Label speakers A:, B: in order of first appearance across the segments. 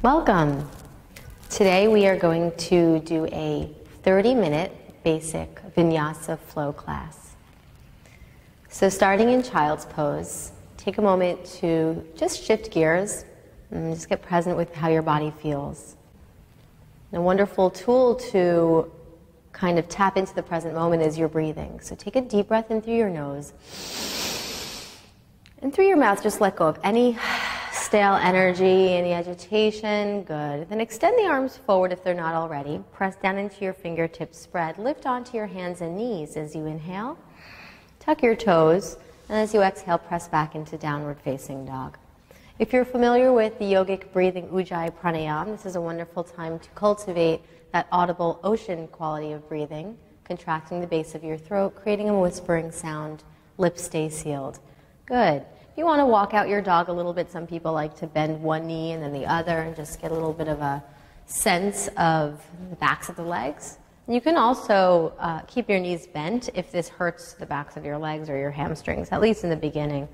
A: Welcome. Today we are going to do a 30-minute basic vinyasa flow class. So starting in child's pose, take a moment to just shift gears and just get present with how your body feels. A wonderful tool to kind of tap into the present moment is your breathing. So take a deep breath in through your nose. And through your mouth, just let go of any stale energy, any agitation. Good. Then extend the arms forward if they're not already. Press down into your fingertips, spread. Lift onto your hands and knees as you inhale. Tuck your toes. And as you exhale, press back into downward facing dog. If you're familiar with the yogic breathing Ujjayi Pranayama, this is a wonderful time to cultivate that audible ocean quality of breathing, contracting the base of your throat, creating a whispering sound, lips stay sealed. Good. If you want to walk out your dog a little bit, some people like to bend one knee and then the other and just get a little bit of a sense of the backs of the legs. You can also keep your knees bent if this hurts the backs of your legs or your hamstrings, at least in the beginning.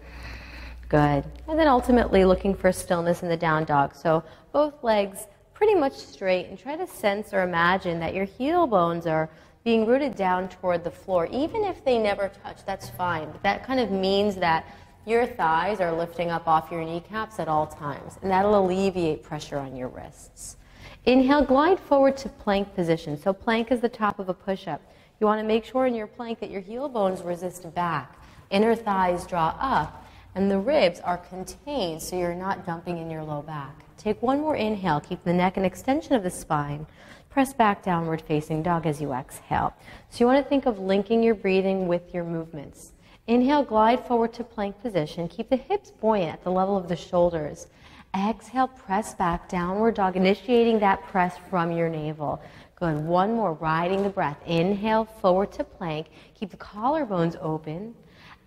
A: Good. And then ultimately looking for stillness in the down dog. So both legs pretty much straight, and try to sense or imagine that your heel bones are being rooted down toward the floor. Even if they never touch, that's fine. But that kind of means that your thighs are lifting up off your kneecaps at all times, and that'll alleviate pressure on your wrists. Inhale, glide forward to plank position. So plank is the top of a push-up. You want to make sure in your plank that your heel bones resist back, inner thighs draw up, and the ribs are contained so you're not dumping in your low back. Take one more inhale, keep the neck an extension of the spine. Press back downward facing dog as you exhale. So you want to think of linking your breathing with your movements. Inhale, glide forward to plank position. Keep the hips buoyant at the level of the shoulders. Exhale, press back, downward dog, initiating that press from your navel. Good. One more, riding the breath. Inhale, forward to plank. Keep the collarbones open.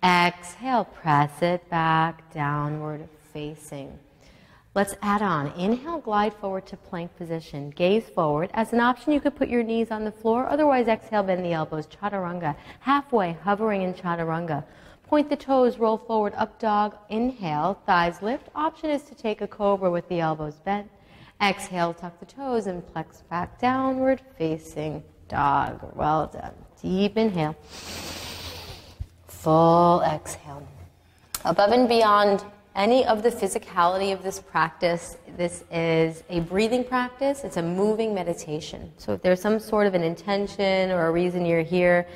A: Exhale, press it back, downward facing. Let's add on. Inhale, glide forward to plank position. Gaze forward. As an option, you could put your knees on the floor. Otherwise, exhale, bend the elbows. Chaturanga. Halfway, hovering in chaturanga. Point the toes, roll forward, up dog. Inhale, thighs lift. Option is to take a cobra with the elbows bent. Exhale, tuck the toes and flex back downward, facing dog. Well done. Deep inhale. Full exhale. Above and beyond any of the physicality of this practice, this is a breathing practice. It's a moving meditation. So if there's some sort of an intention or a reason you're here,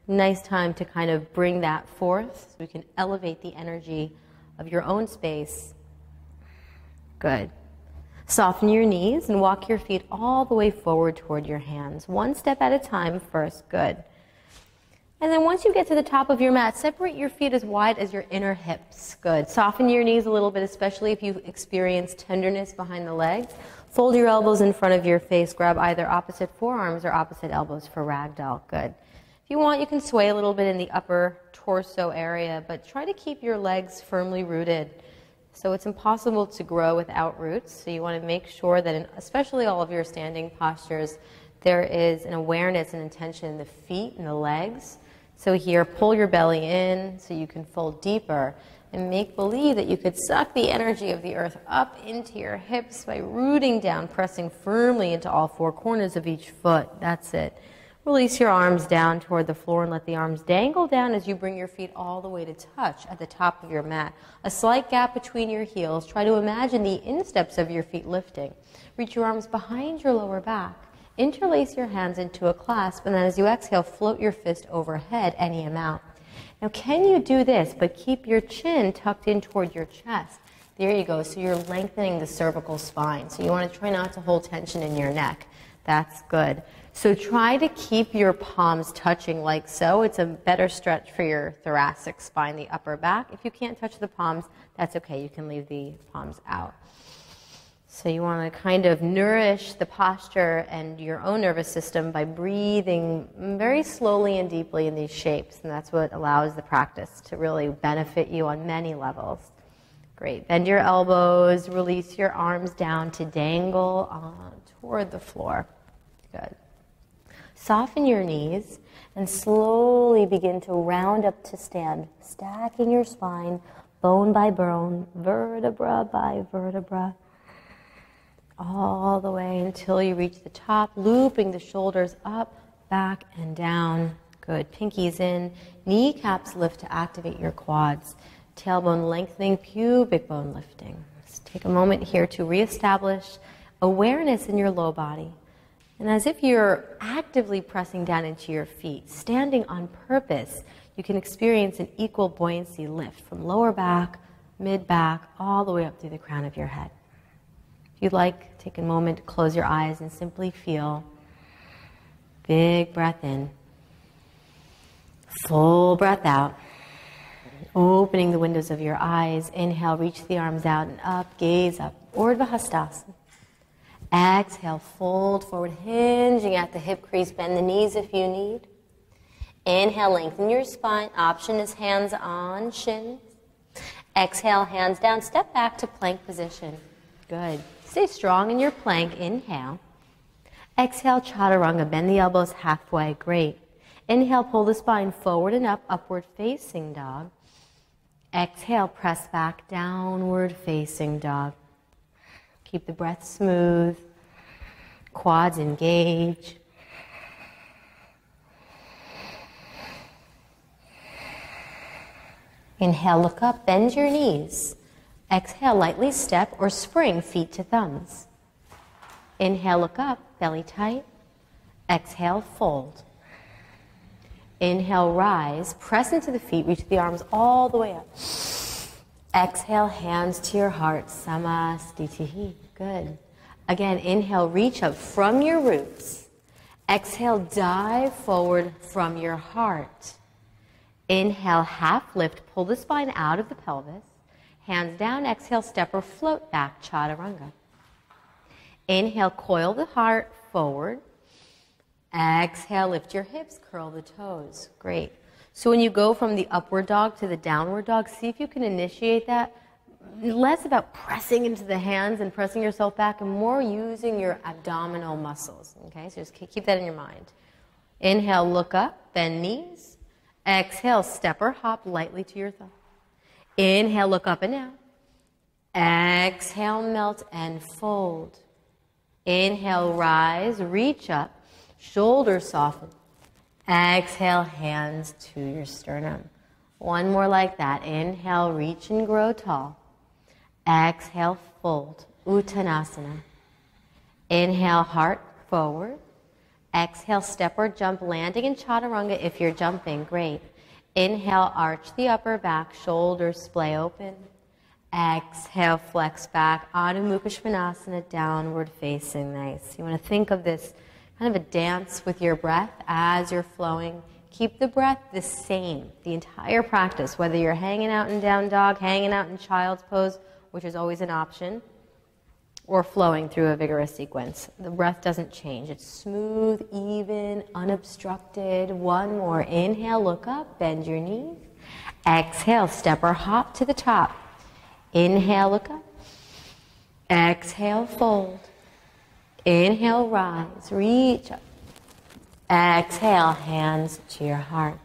A: nice time to kind of bring that forth so we can elevate the energy of your own space. Good. Soften your knees and walk your feet all the way forward toward your hands. One step at a time first. Good. And then once you get to the top of your mat, separate your feet as wide as your inner hips. Good. Soften your knees a little bit, especially if you experience tenderness behind the legs. Fold your elbows in front of your face. Grab either opposite forearms or opposite elbows for ragdoll. Good. If you want, you can sway a little bit in the upper torso area, but try to keep your legs firmly rooted. So it's impossible to grow without roots. So you want to make sure that in especially all of your standing postures, there is an awareness and intention in the feet and the legs. So here, pull your belly in so you can fold deeper and make believe that you could suck the energy of the earth up into your hips by rooting down, pressing firmly into all four corners of each foot. That's it. Release your arms down toward the floor and let the arms dangle down as you bring your feet all the way to touch at the top of your mat. A slight gap between your heels. Try to imagine the insteps of your feet lifting. Reach your arms behind your lower back. Interlace your hands into a clasp, and then as you exhale, float your fist overhead any amount. Now, can you do this, but keep your chin tucked in toward your chest? There you go. So you're lengthening the cervical spine. So you want to try not to hold tension in your neck. That's good. So try to keep your palms touching like so. It's a better stretch for your thoracic spine, the upper back. If you can't touch the palms, that's okay. You can leave the palms out. So you want to kind of nourish the posture and your own nervous system by breathing very slowly and deeply in these shapes. And that's what allows the practice to really benefit you on many levels. Great. Bend your elbows. Release your arms down to dangle toward the floor. Good. Soften your knees and slowly begin to round up to stand, stacking your spine, bone by bone, vertebra by vertebra. all the way until you reach the top, looping the shoulders up, back, and down. Good. Pinkies in. Kneecaps lift to activate your quads. Tailbone lengthening, pubic bone lifting. Let's take a moment here to reestablish awareness in your low body. And as if you're actively pressing down into your feet, standing on purpose, you can experience an equal buoyancy lift from lower back, mid-back, all the way up through the crown of your head. If you'd like, take a moment to close your eyes and simply feel. Big breath in. Full breath out. Opening the windows of your eyes. Inhale, reach the arms out and up, gaze up. Urdhva Hastasana. Exhale, fold forward, hinging at the hip crease. Bend the knees if you need. Inhale, lengthen your spine. Option is hands on shins. Exhale, hands down. Step back to plank position. Good. Stay strong in your plank. Inhale. Exhale, chaturanga. Bend the elbows halfway. Great. Inhale, pull the spine forward and up. Upward facing dog. Exhale, press back. Downward facing dog. Keep the breath smooth. Quads engage. Inhale, look up, bend your knees. Exhale, lightly step or spring feet to thumbs. Inhale, look up, belly tight. Exhale, fold. Inhale, rise, press into the feet, reach the arms all the way up. Exhale, hands to your heart, Samastitihi. Good. Again, inhale, reach up from your roots. Exhale, dive forward from your heart. Inhale, half lift, pull the spine out of the pelvis. Hands down, exhale, step or float back, chaturanga. Inhale, coil the heart forward. Exhale, lift your hips, curl the toes. Great. So when you go from the upward dog to the downward dog, see if you can initiate that. Less about pressing into the hands and pressing yourself back and more using your abdominal muscles. Okay, so just keep that in your mind. Inhale, look up, bend knees. Exhale, step or hop lightly to your thumb. Inhale, look up and down. Exhale, melt and fold. Inhale, rise, reach up, shoulders soften. Exhale, hands to your sternum. One more like that. Inhale, reach and grow tall. Exhale, fold. Uttanasana. Inhale, heart forward. Exhale, step or jump, landing in chaturanga if you're jumping. Great. Inhale, arch the upper back, shoulders splay open. Exhale, flex back. Adho Mukha Svanasana, downward facing. Nice. You want to think of this kind of a dance with your breath as you're flowing. Keep the breath the same, the entire practice, whether you're hanging out in down dog, hanging out in child's pose, which is always an option, or flowing through a vigorous sequence. The breath doesn't change. It's smooth, even, unobstructed. One more. Inhale, look up, bend your knees. Exhale, step or hop to the top. Inhale, look up. Exhale, fold. Inhale, rise, reach up. Exhale, hands to your heart.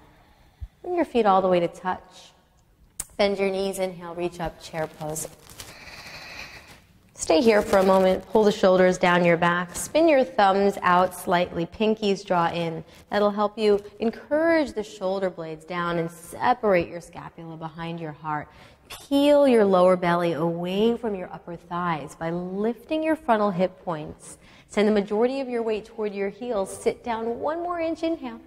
A: Bring your feet all the way to touch. Bend your knees, inhale, reach up, chair pose. Stay here for a moment, pull the shoulders down your back, spin your thumbs out slightly, pinkies draw in. That'll help you encourage the shoulder blades down and separate your scapula behind your heart. Peel your lower belly away from your upper thighs by lifting your frontal hip points. Send the majority of your weight toward your heels. Sit down 1 more inch, inhale.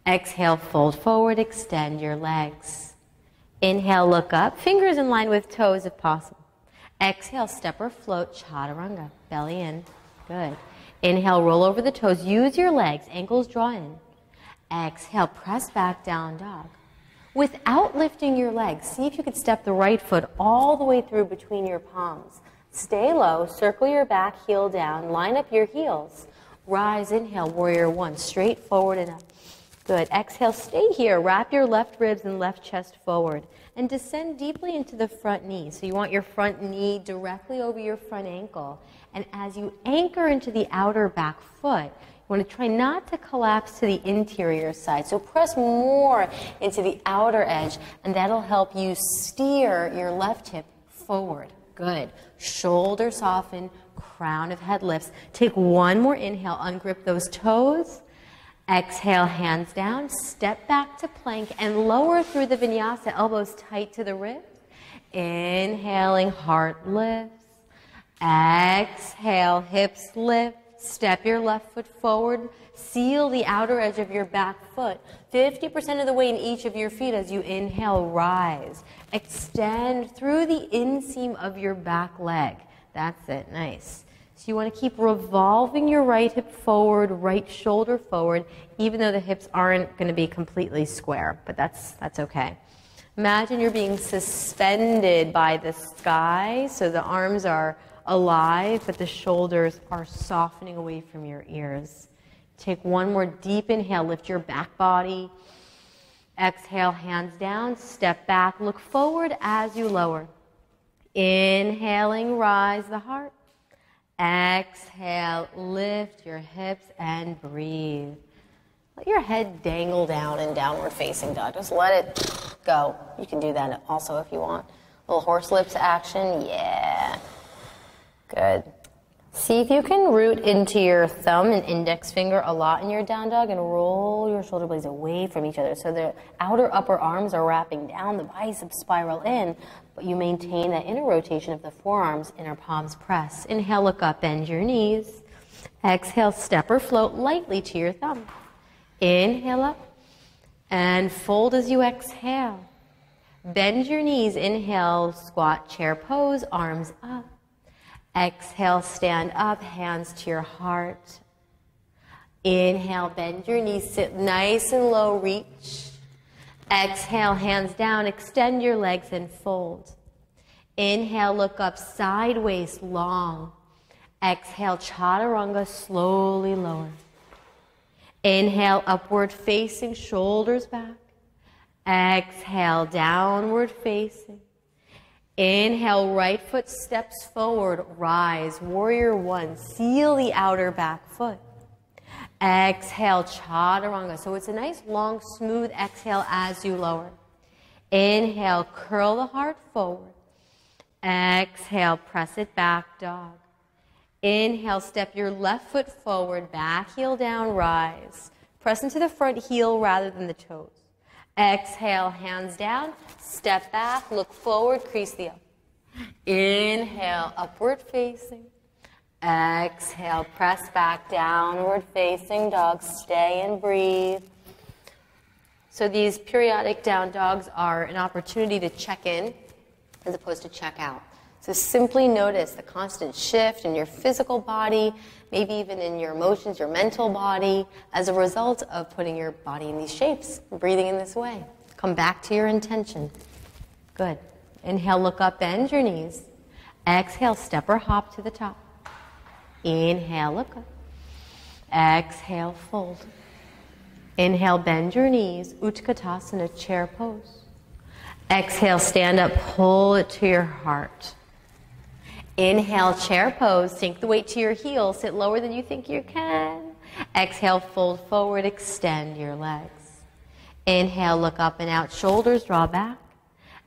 A: Exhale, fold forward, extend your legs. Inhale, look up, fingers in line with toes if possible. Exhale, step or float, chaturanga, belly in. Good. Inhale, roll over the toes, use your legs, ankles draw in. Exhale, press back, down dog. Without lifting your legs, see if you could step the right foot all the way through between your palms. Stay low, circle your back, heel down, line up your heels. Rise, inhale, warrior one, straight forward and up. Good. Exhale, stay here. Wrap your left ribs and left chest forward and descend deeply into the front knee. So you want your front knee directly over your front ankle. And as you anchor into the outer back foot, you want to try not to collapse to the interior side. So press more into the outer edge, and that'll help you steer your left hip forward. Good. Shoulder soften, crown of head lifts. Take one more inhale, ungrip those toes. Exhale, hands down, step back to plank and lower through the vinyasa, elbows tight to the ribs. Inhaling, heart lifts. Exhale, hips lift. Step your left foot forward. Seal the outer edge of your back foot. 50% of the weight in each of your feet as you inhale, rise. Extend through the inseam of your back leg. That's it, nice. So you want to keep revolving your right hip forward, right shoulder forward, even though the hips aren't going to be completely square, but that's okay. Imagine you're being suspended by the sky, so the arms are alive, but the shoulders are softening away from your ears. Take one more deep inhale, lift your back body. Exhale, hands down, step back, look forward as you lower. Inhaling, rise the heart. Exhale, lift your hips and breathe. Let your head dangle down in downward facing dog. Just let it go. You can do that also if you want. Little horse lips action, yeah. Good. See if you can root into your thumb and index finger a lot in your down dog and roll your shoulder blades away from each other. So the outer upper arms are wrapping down, the biceps spiral in, but you maintain that inner rotation of the forearms, inner palms press. Inhale, look up, bend your knees. Exhale, step or float lightly to your thumb. Inhale up and fold as you exhale. Bend your knees, inhale, squat, chair pose, arms up. Exhale, stand up, hands to your heart. Inhale, bend your knees, sit nice and low, reach. Exhale, hands down, extend your legs and fold. Inhale, look up, sideways, long. Exhale, chaturanga, slowly lower. Inhale, upward facing, shoulders back. Exhale, downward facing. Inhale, right foot steps forward, rise, warrior one, seal the outer back foot. Exhale, chaturanga. So it's a nice, long, smooth exhale as you lower. Inhale, curl the heart forward. Exhale, press it back, dog. Inhale, step your left foot forward, back heel down, rise. Press into the front heel rather than the toes. Exhale, hands down, step back, look forward, crease the up. Inhale, upward facing. Exhale, press back, downward facing dog. Stay and breathe. So these periodic down dogs are an opportunity to check in as opposed to check out. So simply notice the constant shift in your physical body, maybe even in your emotions, your mental body, as a result of putting your body in these shapes, breathing in this way. Come back to your intention. Good. Inhale, look up, bend your knees. Exhale, step or hop to the top. Inhale, look up. Exhale, fold. Inhale, bend your knees, Utkatasana, chair pose. Exhale, stand up, pull it to your heart. Inhale, chair pose, sink the weight to your heels, sit lower than you think you can. Exhale, fold forward, extend your legs. Inhale, look up and out, shoulders draw back.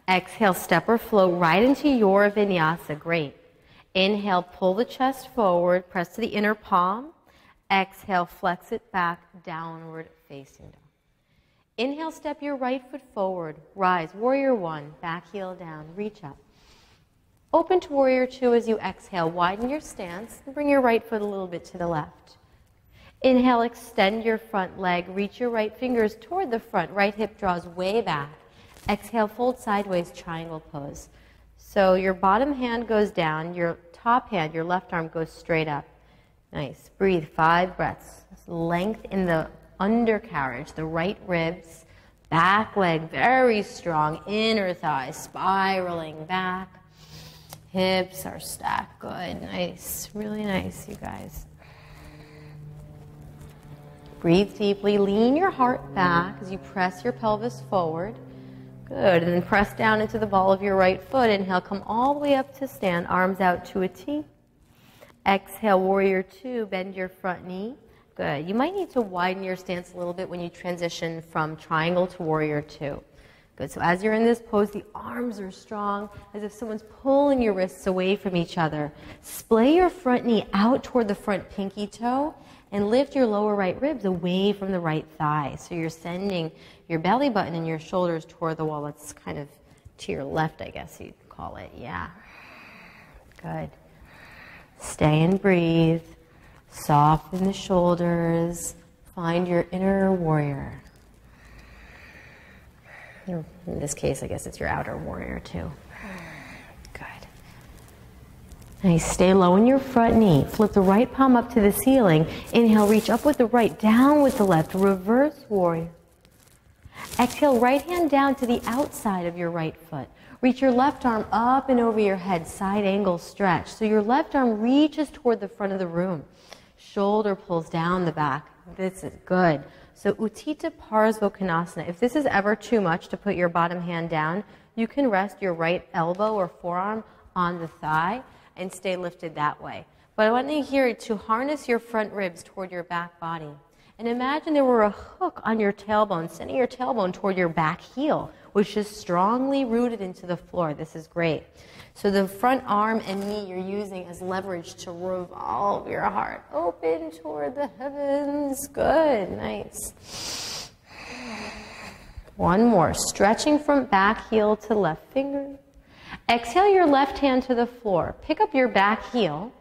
A: Exhale, step or float right into your vinyasa, great. Inhale, pull the chest forward, press to the inner palm. Exhale, flex it back, downward facing dog. Inhale, step your right foot forward, rise, warrior one, back heel down, reach up. Open to warrior two as you exhale, widen your stance, and bring your right foot a little bit to the left. Inhale, extend your front leg, reach your right fingers toward the front, right hip draws way back. Exhale, fold sideways, triangle pose. So your bottom hand goes down, your top hand, your left arm goes straight up. Nice, breathe, 5 breaths. Length in the undercarriage, the right ribs, back leg very strong, inner thigh spiraling back. Hips are stacked, good, nice, really nice, you guys. Breathe deeply, lean your heart back as you press your pelvis forward. Good, and then press down into the ball of your right foot. Inhale, come all the way up to stand, arms out to a T. Exhale, warrior two, bend your front knee. Good, you might need to widen your stance a little bit when you transition from triangle to warrior two. Good. So as you're in this pose, the arms are strong, as if someone's pulling your wrists away from each other. Splay your front knee out toward the front pinky toe and lift your lower right ribs away from the right thigh. So you're sending your belly button and your shoulders toward the wall. It's kind of to your left, I guess you'd call it. Yeah. Good. Stay and breathe. Soften the shoulders. Find your inner warrior. In this case, I guess it's your outer warrior too. Good. Nice. Stay low in your front knee. Flip the right palm up to the ceiling. Inhale, reach up with the right, down with the left. Reverse warrior. Exhale, right hand down to the outside of your right foot. Reach your left arm up and over your head, side angle stretch. So your left arm reaches toward the front of the room. Shoulder pulls down the back. This is good. So Utthita Parsvottanasana. If this is ever too much to put your bottom hand down, you can rest your right elbow or forearm on the thigh and stay lifted that way. But I want you here to harness your front ribs toward your back body. And imagine there were a hook on your tailbone, sending your tailbone toward your back heel, which is strongly rooted into the floor. This is great. So the front arm and knee you're using as leverage to revolve your heart open toward the heavens. Good, nice. One more, stretching from back heel to left finger. Exhale your left hand to the floor. Pick up your back heel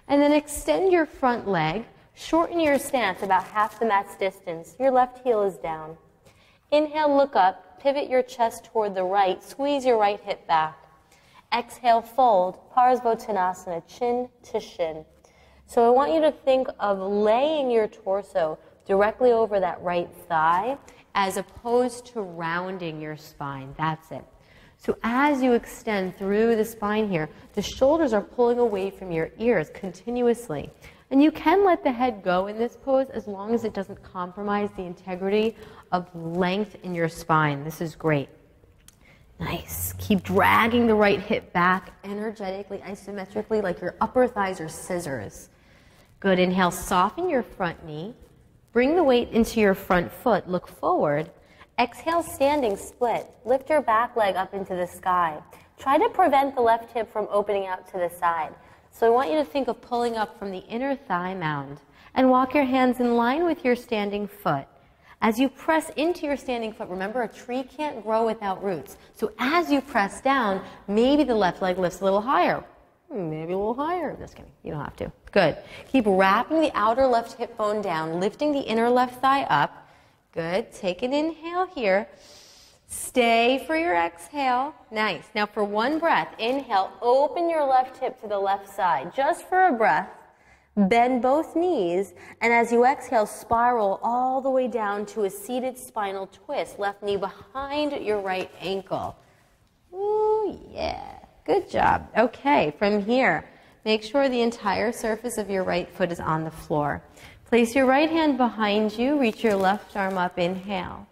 A: and then extend your front leg. Shorten your stance about half the mat's distance. Your left heel is down. Inhale, look up, pivot your chest toward the right, squeeze your right hip back. Exhale, fold, Parsvottanasana, chin to shin. So I want you to think of laying your torso directly over that right thigh as opposed to rounding your spine. That's it. So as you extend through the spine here, the shoulders are pulling away from your ears continuously. And you can let the head go in this pose as long as it doesn't compromise the integrity of length in your spine. This is great. Nice. Keep dragging the right hip back energetically, isometrically, like your upper thighs are scissors. Good. Inhale, soften your front knee. Bring the weight into your front foot. Look forward. Exhale, standing split. Lift your back leg up into the sky. Try to prevent the left hip from opening out to the side. So I want you to think of pulling up from the inner thigh mound and walk your hands in line with your standing foot. As you press into your standing foot, remember a tree can't grow without roots. So as you press down, maybe the left leg lifts a little higher. Maybe a little higher. Just kidding. You don't have to. Good. Keep wrapping the outer left hip bone down, lifting the inner left thigh up. Good. Take an inhale here. Stay for your exhale. Nice. Now for one breath, inhale, open your left hip to the left side. Just for a breath. Bend both knees, and as you exhale, spiral all the way down to a seated spinal twist. Left knee behind your right ankle. Ooh, yeah. Good job. Okay, from here, make sure the entire surface of your right foot is on the floor. Place your right hand behind you. Reach your left arm up. Inhale.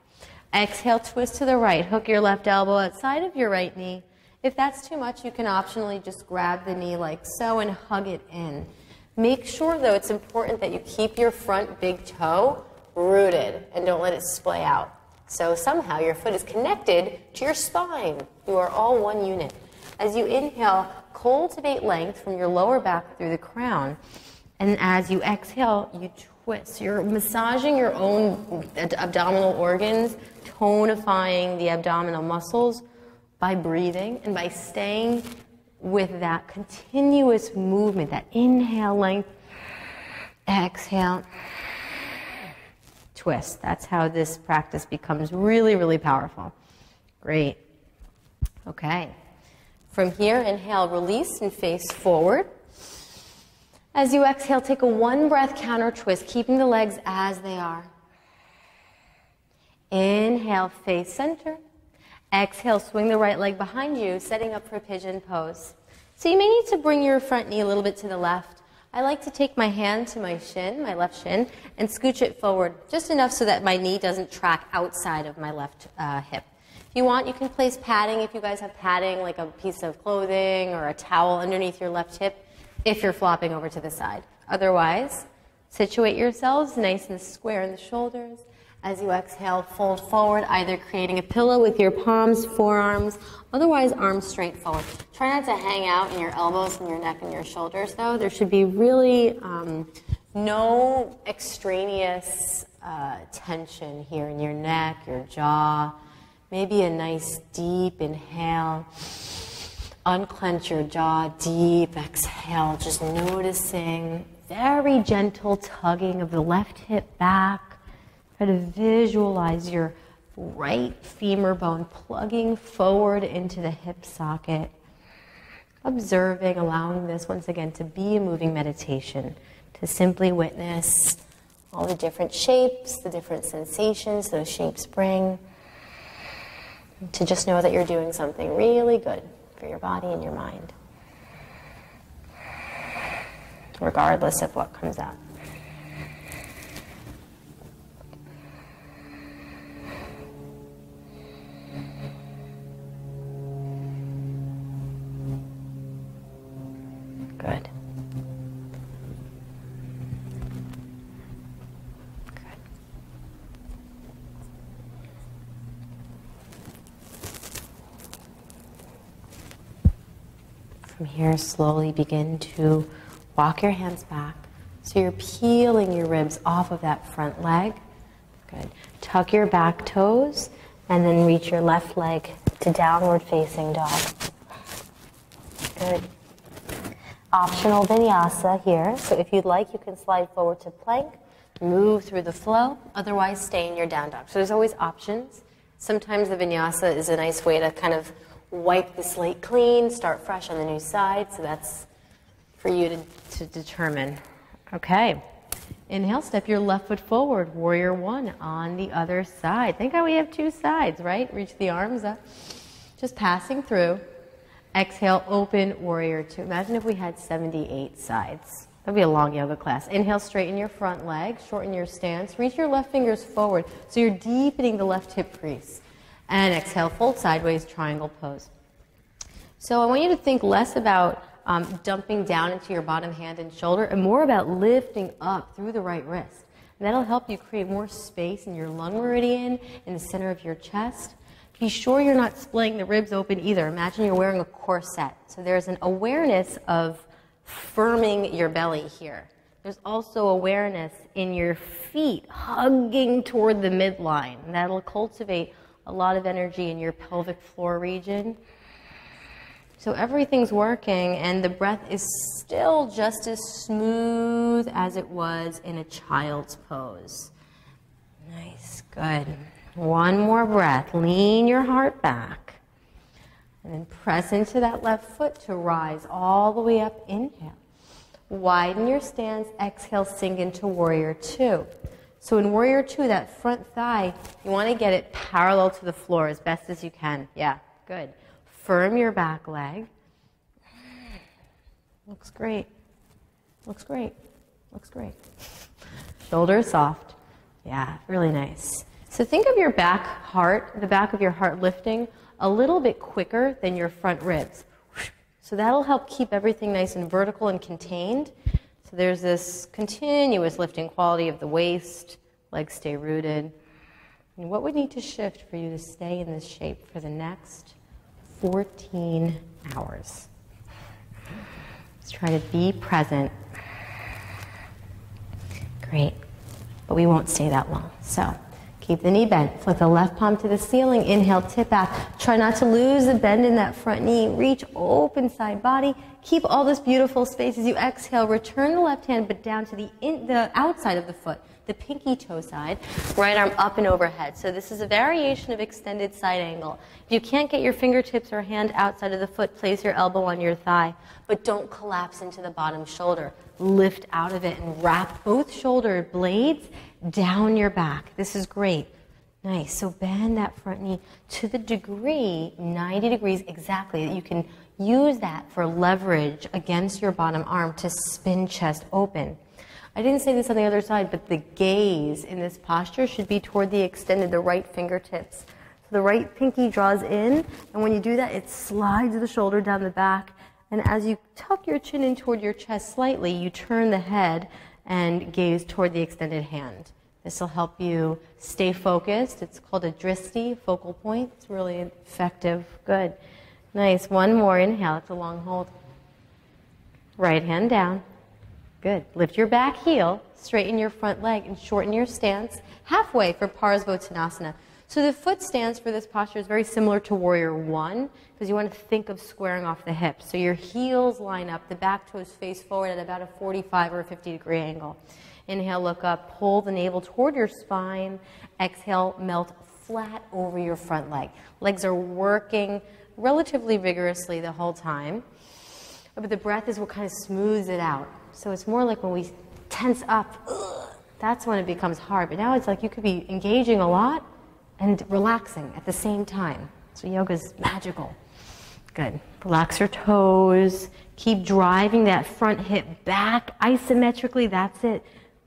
A: Exhale, twist to the right. Hook your left elbow outside of your right knee. If that's too much, you can optionally just grab the knee like so and hug it in. Make sure, though, it's important that you keep your front big toe rooted and don't let it splay out. So somehow your foot is connected to your spine. You are all one unit. As you inhale, cultivate length from your lower back through the crown. And as you exhale, you twist. You're massaging your own abdominal organs, tonifying the abdominal muscles by breathing and by staying with that continuous movement, that inhale length, exhale, twist. That's how this practice becomes really, really powerful. Great. Okay. From here, inhale, release and face forward. As you exhale, take a one breath counter twist, keeping the legs as they are. Inhale, face center. Exhale, swing the right leg behind you, setting up for pigeon pose. So you may need to bring your front knee a little bit to the left. I like to take my hand to my shin, my left shin, and scooch it forward just enough so that my knee doesn't track outside of my left hip. If you want, you can place padding, if you guys have padding, like a piece of clothing or a towel underneath your left hip, if you're flopping over to the side. Otherwise, situate yourselves nice and square in the shoulders. As you exhale, fold forward, either creating a pillow with your palms, forearms, otherwise arms straight forward. Try not to hang out in your elbows and your neck and your shoulders, though. There should be really no extraneous tension here in your neck, your jaw. Maybe a nice deep inhale. Unclench your jaw, deep exhale, just noticing very gentle tugging of the left hip back. Try to visualize your right femur bone plugging forward into the hip socket. Observing, allowing this once again to be a moving meditation, to simply witness all the different shapes, the different sensations those shapes bring, to just know that you're doing something really good for your body and your mind, regardless of what comes out. Good. From here, slowly begin to walk your hands back. So you're peeling your ribs off of that front leg. Good. Tuck your back toes and then reach your left leg to downward facing dog. Good. Optional vinyasa here. So if you'd like, you can slide forward to plank, move through the flow, otherwise stay in your down dog. So there's always options. Sometimes the vinyasa is a nice way to kind of wipe the slate clean, start fresh on the new side. So that's for you to determine. Okay. Inhale, step your left foot forward. Warrior one on the other side. Think how we have two sides, right? Reach the arms up. Just passing through. Exhale, open, warrior two. Imagine if we had 78 sides. That'd be a long yoga class. Inhale, straighten your front leg, shorten your stance. Reach your left fingers forward. So you're deepening the left hip crease. And exhale, fold sideways, triangle pose. So I want you to think less about dumping down into your bottom hand and shoulder and more about lifting up through the right wrist. And that'll help you create more space in your lung meridian, in the center of your chest. Be sure you're not splitting the ribs open either. Imagine you're wearing a corset. So there's an awareness of firming your belly here. There's also awareness in your feet hugging toward the midline. And that'll cultivate a lot of energy in your pelvic floor region. So everything's working and the breath is still just as smooth as it was in a child's pose. Nice, good. One more breath. Lean your heart back. And then press into that left foot to rise all the way up. Inhale. Widen your stance. Exhale, sink into warrior two. So in warrior two, that front thigh, you want to get it parallel to the floor as best as you can. Yeah, good. Firm your back leg. Looks great. Looks great. Looks great. Shoulders soft. Yeah, really nice. So think of your back heart, the back of your heart lifting a little bit quicker than your front ribs. So that'll help keep everything nice and vertical and contained. So there's this continuous lifting quality of the waist, legs stay rooted. And what would need to shift for you to stay in this shape for the next 14 hours? Let's try to be present. Great. But we won't stay that long. So keep the knee bent. Flip the left palm to the ceiling. Inhale, tip back. Try not to lose the bend in that front knee. Reach, open side body. Keep all this beautiful space as you exhale. Return the left hand, but down to the outside of the foot, the pinky toe side. Right arm up and overhead. So this is a variation of extended side angle. If you can't get your fingertips or hand outside of the foot, place your elbow on your thigh, but don't collapse into the bottom shoulder. Lift out of it and wrap both shoulder blades down your back. This is great. Nice. So bend that front knee to the degree, 90 degrees exactly, that you can use that for leverage against your bottom arm to spin chest open. I didn't say this on the other side, but the gaze in this posture should be toward the extended, the right fingertips. So the right pinky draws in, and when you do that, it slides the shoulder down the back. And as you tuck your chin in toward your chest slightly, you turn the head and gaze toward the extended hand. This will help you stay focused. It's called a dristi, focal point. It's really effective. Good. Nice. One more. Inhale. It's a long hold. Right hand down. Good. Lift your back heel, straighten your front leg, and shorten your stance halfway for Parsvottanasana. So the foot stance for this posture is very similar to Warrior One, because you want to think of squaring off the hips. So your heels line up, the back toes face forward at about a 45 or a 50-degree angle. Inhale, look up, pull the navel toward your spine. Exhale, melt flat over your front leg. Legs are working relatively vigorously the whole time, but the breath is what kind of smooths it out. So it's more like when we tense up, that's when it becomes hard. But now it's like you could be engaging a lot and relaxing at the same time. So yoga is magical. Good. Relax your toes. Keep driving that front hip back isometrically. That's it.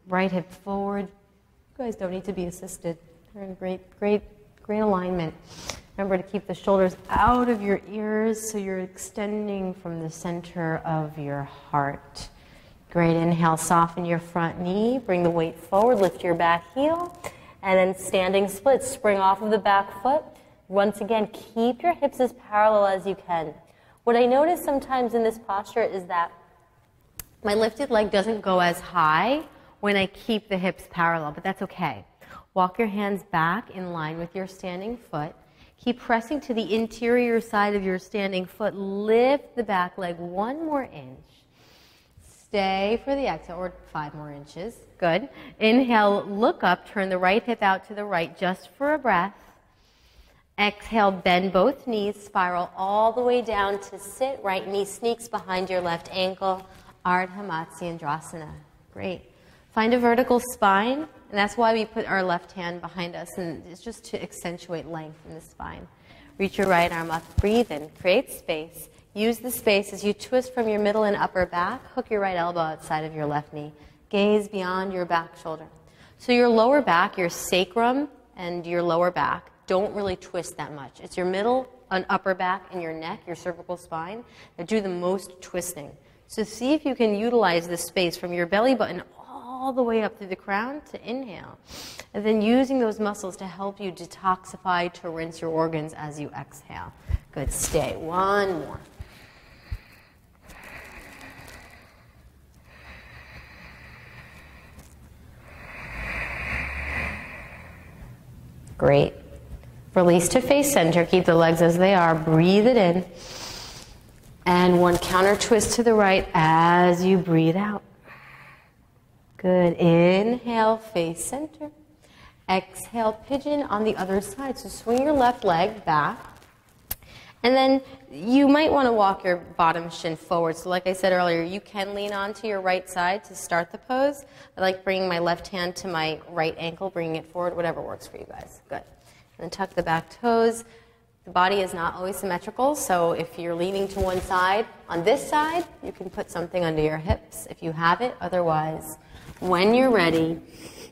A: Right hip forward. You guys don't need to be assisted. You're in great alignment. Remember to keep the shoulders out of your ears so you're extending from the center of your heart. Great. Inhale, soften your front knee. Bring the weight forward. Lift your back heel. And then standing split. Spring off of the back foot. Once again, keep your hips as parallel as you can. What I notice sometimes in this posture is that my lifted leg doesn't go as high when I keep the hips parallel, but that's okay. Walk your hands back in line with your standing foot. Keep pressing to the interior side of your standing foot. Lift the back leg 1 more inch. Stay for the exhale, or 5 more inches. Good. Inhale, look up, turn the right hip out to the right just for a breath. Exhale, bend both knees, spiral all the way down to sit. Right knee sneaks behind your left ankle. Ardha Matsyendrasana. Great. Find a vertical spine, and that's why we put our left hand behind us, and it's just to accentuate length in the spine. Reach your right arm up, breathe in, create space. Use the space as you twist from your middle and upper back. Hook your right elbow outside of your left knee. Gaze beyond your back shoulder. So your lower back, your sacrum and your lower back don't really twist that much. It's your middle and upper back and your neck, your cervical spine, that do the most twisting. So see if you can utilize this space from your belly button all the way up through the crown to inhale. And then using those muscles to help you detoxify, to rinse your organs as you exhale. Good, stay. 1 more. Great. Release to face center. Keep the legs as they are. Breathe it in. And 1 counter twist to the right as you breathe out. Good. Inhale, face center. Exhale, pigeon on the other side. So swing your left leg back. And then you might want to walk your bottom shin forward. So like I said earlier, you can lean onto your right side to start the pose. I like bringing my left hand to my right ankle, bringing it forward, whatever works for you guys. Good. And then tuck the back toes. The body is not always symmetrical, so if you're leaning to one side, on this side, you can put something under your hips if you have it. Otherwise, when you're ready,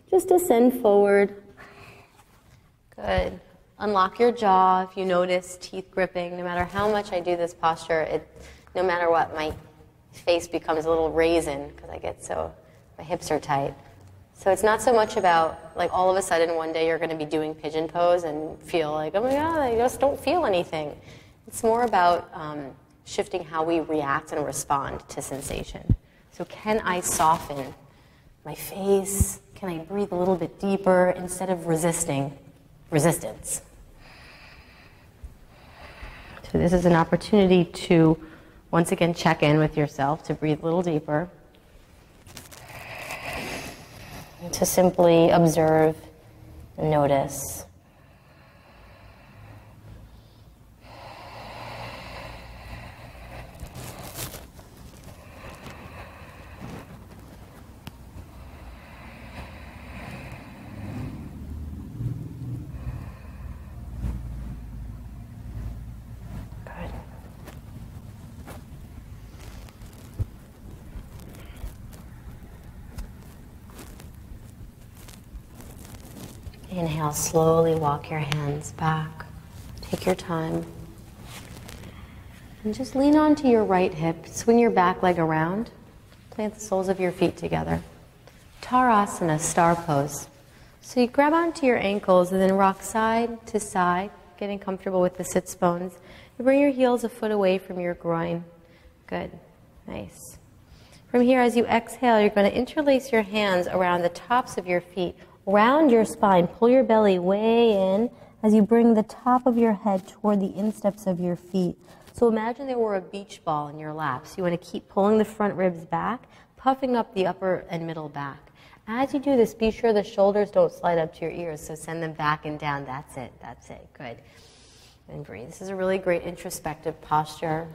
A: just ascend forward. Good. Unlock your jaw if you notice teeth gripping. No matter how much I do this posture, no matter what, my face becomes a little raisin because my hips are tight. So it's not so much about, like, all of a sudden one day you're going to be doing pigeon pose and feel like, oh my God, I just don't feel anything. It's more about shifting how we react and respond to sensation. So can I soften my face? Can I breathe a little bit deeper instead of resistance? So this is an opportunity to, once again, check in with yourself, to breathe a little deeper, and to simply observe and notice. Inhale, slowly walk your hands back. Take your time. And just lean onto your right hip. Swing your back leg around. Plant the soles of your feet together. Tarasana, star pose. So you grab onto your ankles and then rock side to side, getting comfortable with the sits bones. You bring your heels a foot away from your groin. Good. Nice. From here, as you exhale, you're going to interlace your hands around the tops of your feet, round your spine, pull your belly way in as you bring the top of your head toward the insteps of your feet. So imagine there were a beach ball in your lap. So you want to keep pulling the front ribs back, puffing up the upper and middle back. As you do this, be sure the shoulders don't slide up to your ears, so send them back and down. That's it. That's it. Good. And breathe. This is a really great introspective posture.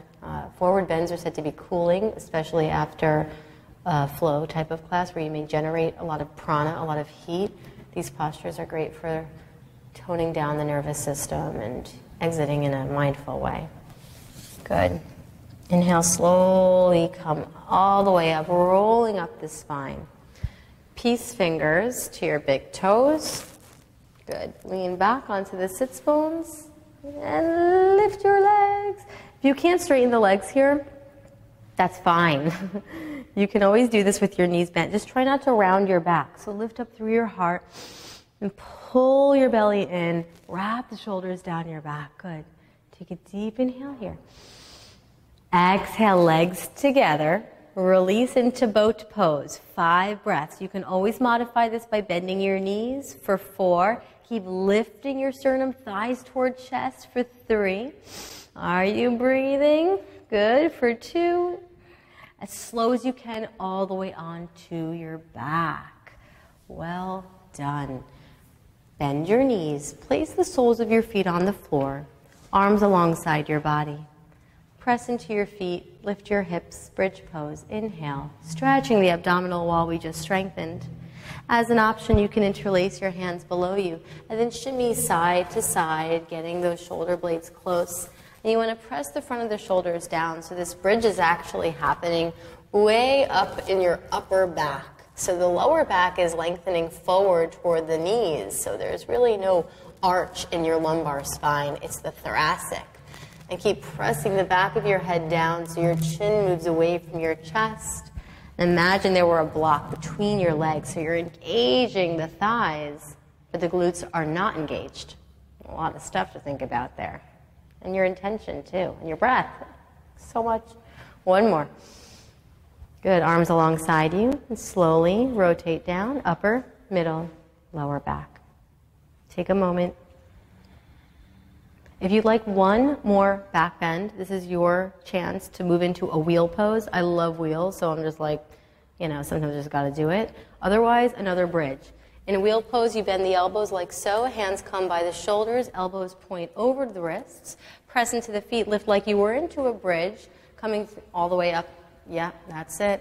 A: Forward bends are said to be cooling, especially after a flow type of class where you may generate a lot of prana, a lot of heat. These postures are great for toning down the nervous system and exiting in a mindful way. Good. Inhale, slowly come all the way up, rolling up the spine. Peace fingers to your big toes. Good. Lean back onto the sits bones. And lift your legs. If you can't straighten the legs here, that's fine. You can always do this with your knees bent. Just try not to round your back. So lift up through your heart and pull your belly in. Wrap the shoulders down your back. Good. Take a deep inhale here. Exhale, legs together. Release into boat pose. 5 breaths. You can always modify this by bending your knees for 4. Keep lifting your sternum, thighs toward chest for 3. Are you breathing? Good. For 2. As slow as you can, all the way onto your back. Well done. Bend your knees. Place the soles of your feet on the floor. Arms alongside your body. Press into your feet. Lift your hips. Bridge pose. Inhale. Stretching the abdominal wall we just strengthened. As an option, you can interlace your hands below you and then shimmy side to side, getting those shoulder blades close. And you want to press the front of the shoulders down so this bridge is actually happening way up in your upper back. So the lower back is lengthening forward toward the knees. So there's really no arch in your lumbar spine. It's the thoracic. And keep pressing the back of your head down so your chin moves away from your chest. Imagine there were a block between your legs, so you're engaging the thighs, but the glutes are not engaged. A lot of stuff to think about there. And your intention, too, and your breath. So much. One more. Good. Arms alongside you, and slowly rotate down, upper, middle, lower back. Take a moment. If you'd like one more back bend, this is your chance to move into a wheel pose. I love wheels, so I'm just like, sometimes just got to do it. Otherwise, another bridge. In a wheel pose, you bend the elbows like so. Hands come by the shoulders. Elbows point over to the wrists. Press into the feet. Lift like you were into a bridge, coming all the way up. Yeah, that's it.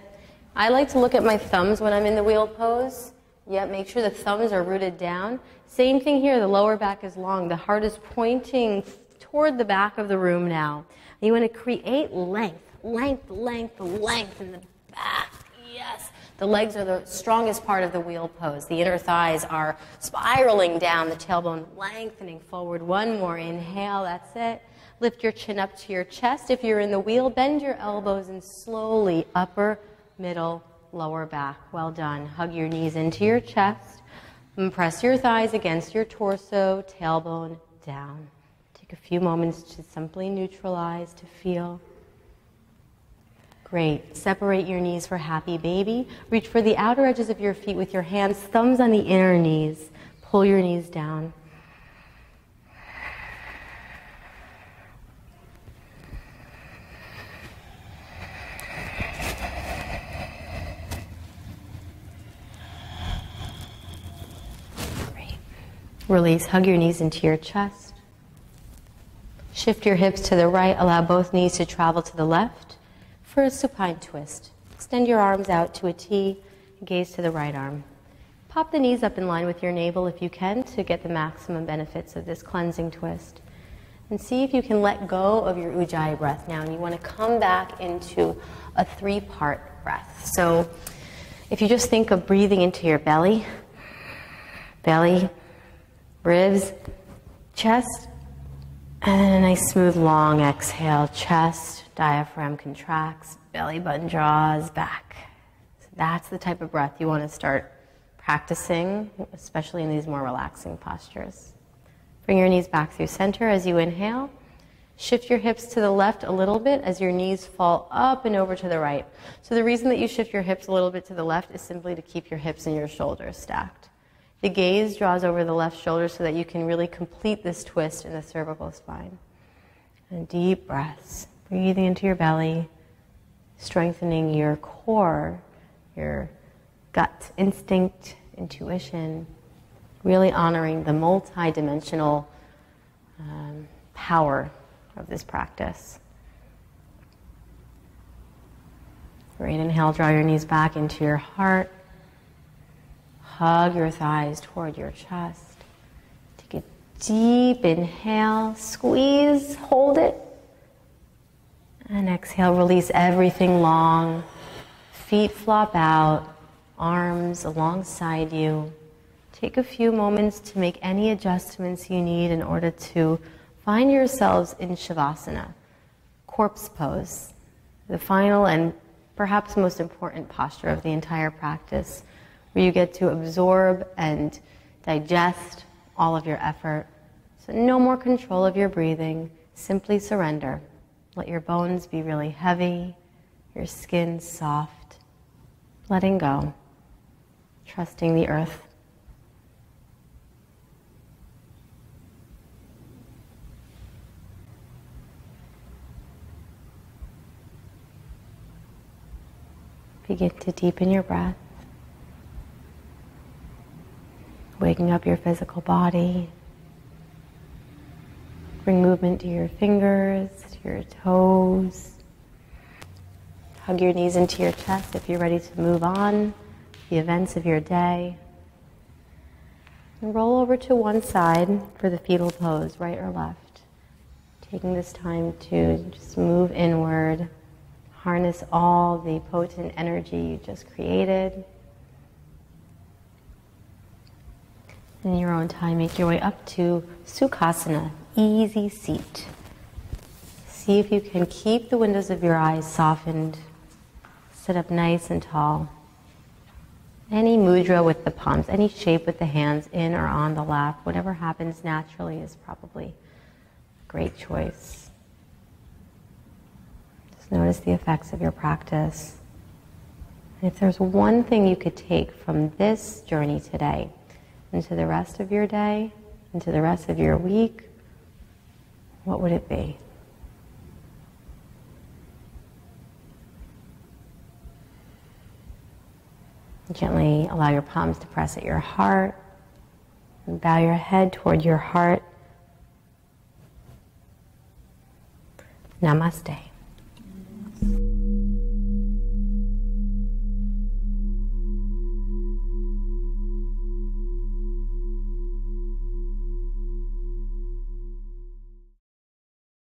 A: I like to look at my thumbs when I'm in the wheel pose. Yeah, make sure the thumbs are rooted down. Same thing here, the lower back is long. The heart is pointing toward the back of the room now. And you want to create length, length, length, length in the back. Yes. The legs are the strongest part of the wheel pose. The inner thighs are spiraling down, the tailbone lengthening forward. One more inhale, that's it. Lift your chin up to your chest. If you're in the wheel, bend your elbows and slowly upper, middle, lower back. Well done. Hug your knees into your chest. And press your thighs against your torso, tailbone down. Take a few moments to simply neutralize, to feel. Great. Separate your knees for happy baby. Reach for the outer edges of your feet with your hands, thumbs on the inner knees. Pull your knees down. Release, hug your knees into your chest. Shift your hips to the right, allow both knees to travel to the left. For a supine twist, extend your arms out to a T, gaze to the right arm. Pop the knees up in line with your navel if you can to get the maximum benefits of this cleansing twist. And see if you can let go of your Ujjayi breath now. And you want to come back into a 3-part breath. So if you just think of breathing into your belly, ribs, chest, and then a nice smooth long exhale. Chest, diaphragm contracts, belly button draws back. So that's the type of breath you want to start practicing, especially in these more relaxing postures. Bring your knees back through center as you inhale. Shift your hips to the left a little bit as your knees fall up and over to the right. So the reason that you shift your hips a little bit to the left is simply to keep your hips and your shoulders stacked. The gaze draws over the left shoulder so that you can really complete this twist in the cervical spine. And deep breaths, breathing into your belly, strengthening your core, your gut, instinct, intuition, really honoring the multi-dimensional power of this practice. Great, inhale, draw your knees back into your heart. Hug your thighs toward your chest. Take a deep inhale, squeeze, hold it. And exhale, release everything long. Feet flop out, arms alongside you. Take a few moments to make any adjustments you need in order to find yourselves in Shavasana, corpse pose, the final and perhaps most important posture of the entire practice, where you get to absorb and digest all of your effort. So no more control of your breathing, simply surrender. Let your bones be really heavy, your skin soft, letting go, trusting the earth. Begin to deepen your breath, waking up your physical body. Bring movement to your fingers, to your toes. Hug your knees into your chest if you're ready to move on, the events of your day. And roll over to one side for the fetal pose, right or left. Taking this time to just move inward. Harness all the potent energy you just created. In your own time, make your way up to Sukhasana, easy seat. See if you can keep the windows of your eyes softened. Sit up nice and tall. Any mudra with the palms, any shape with the hands in or on the lap, whatever happens naturally is probably a great choice. Notice the effects of your practice. And if there's one thing you could take from this journey today into the rest of your day, into the rest of your week, what would it be? Gently allow your palms to press at your heart and bow your head toward your heart. Namaste.